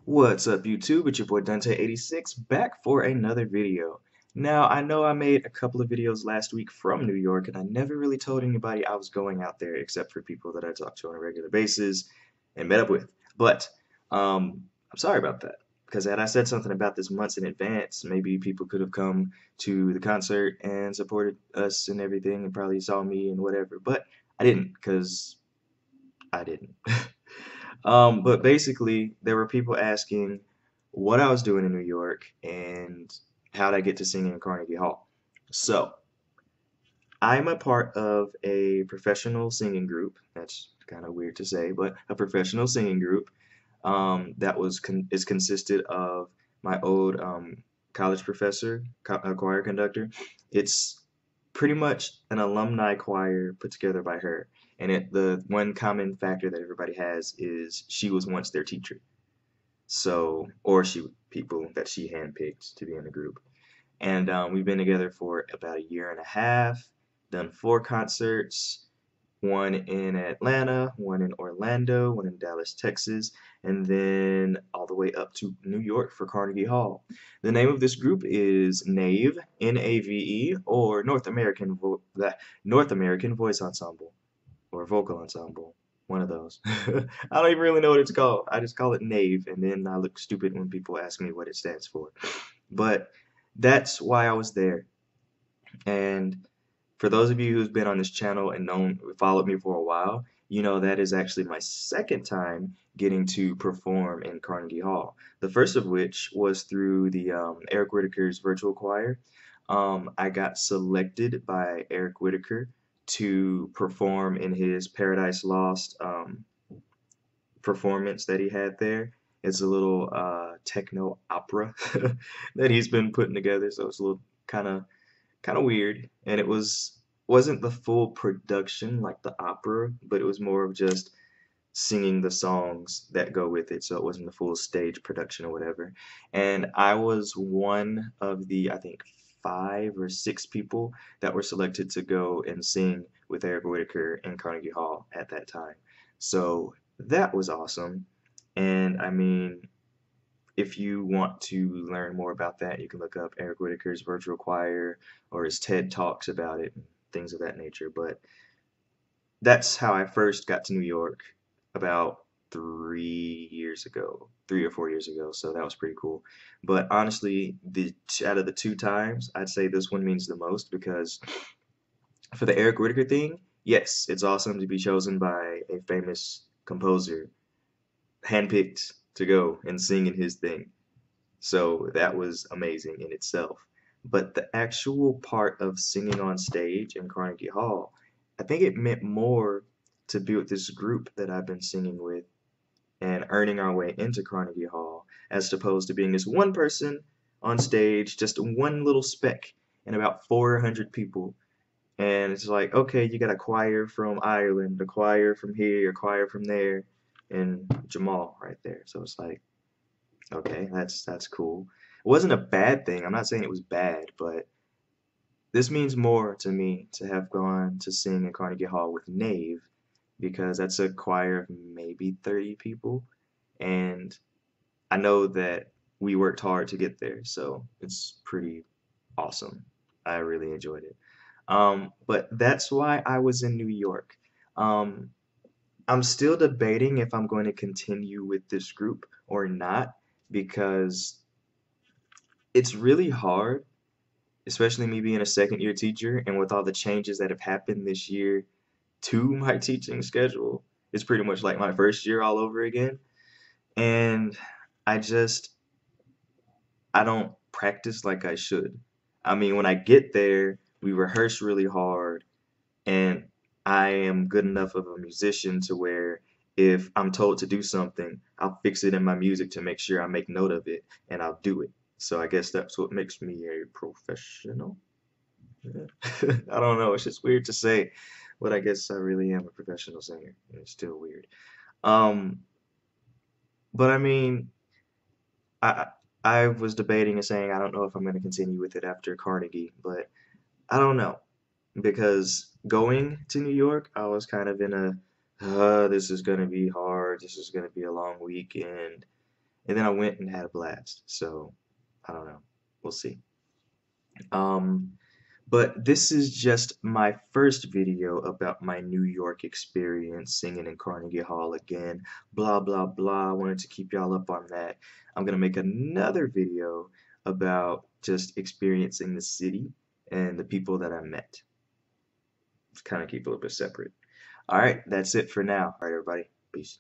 What's up, YouTube? It's your boy Dante86 back for another video. Now, I know I made a couple of videos last week from New York, and I never really told anybody I was going out there except for people that I talk to on a regular basis and met up with. But I'm sorry about that because had I said something about this months in advance, maybe people could have come to the concert and supported us and everything and probably saw me and whatever. But I didn't because I didn't. But basically, there were people asking what I was doing in New York and how'd I get to singing in Carnegie Hall. So, I'm a part of a professional singing group. That's kind of weird to say, but a professional singing group that is consisted of my old college professor, a choir conductor. It's pretty much an alumni choir put together by her. And the one common factor that everybody has is she was once their teacher. So, or people that she handpicked to be in the group. And we've been together for about a year and a half, done 4 concerts, one in Atlanta, one in Orlando, one in Dallas, Texas, and then all the way up to New York for Carnegie Hall. The name of this group is NAVE, N-A-V-E, or North American Voice Ensemble, or Vocal Ensemble, one of those. I don't even really know what it's called. I just call it NAVE, and then I look stupid when people ask me what it stands for. But that's why I was there. And for those of you who's been on this channel and followed me for a while, you know that is actually my second time getting to perform in Carnegie Hall. The first of which was through the Eric Whitacre's virtual choir. I got selected by Eric Whitacre to perform in his Paradise Lost performance that he had there. It's a little techno opera that he's been putting together, so it's a little kind of weird, and wasn't the full production like the opera, but it was more of just singing the songs that go with it, so it wasn't the full stage production or whatever. And I was one of the, I think, 5 or 6 people that were selected to go and sing with Eric Whitacre in Carnegie Hall at that time. So that was awesome. And I mean, if you want to learn more about that, you can look up Eric Whitacre's virtual choir or his TED Talks about it and things of that nature. But that's how I first got to New York about 3 years ago, 3 or 4 years ago. So that was pretty cool. But honestly, out of the 2 times, I'd say this one means the most because for the Eric Whitacre thing, yes, it's awesome to be chosen by a famous composer, handpicked to go and sing in his thing. So that was amazing in itself. But the actual part of singing on stage in Carnegie Hall, I think it meant more to be with this group that I've been singing with and earning our way into Carnegie Hall, as opposed to being this one person on stage, just one little speck in about 400 people. And it's like, okay, you got a choir from Ireland, a choir from here, a choir from there, and Jamal right there. So it's like, okay, that's cool. It wasn't a bad thing. I'm not saying it was bad, but this means more to me to have gone to sing in Carnegie Hall with Nave because that's a choir of maybe 30 people, and I know that we worked hard to get there, so it's pretty awesome. I really enjoyed it. But that's why I was in New York. Um, I'm still debating if I'm going to continue with this group or not because it's really hard, especially me being a second year teacher and with all the changes that have happened this year to my teaching schedule. It's pretty much like my first year all over again. And I just, I don't practice like I should. I mean, when I get there, we rehearse really hard, and I am good enough of a musician to where if I'm told to do something, I'll fix it in my music to make sure I make note of it and I'll do it. So I guess that's what makes me a professional. Yeah. I don't know. It's just weird to say, but I guess I really am a professional singer. It's still weird. Um, but I mean, I I was debating and saying I don't know if I'm going to continue with it after Carnegie, but I don't know because going to New York, I was kind of in a this is going to be hard. This is going to be a long weekend. and then I went and had a blast. So I don't know. We'll see. Um, but this is just my first video about my New York experience singing in Carnegie Hall again. Blah, blah, blah. I wanted to keep y'all up on that. I'm going to make another video about just experiencing the city and the people that I met. Kind of keep a little bit separate. All right, that's it for now. All right, everybody. Peace.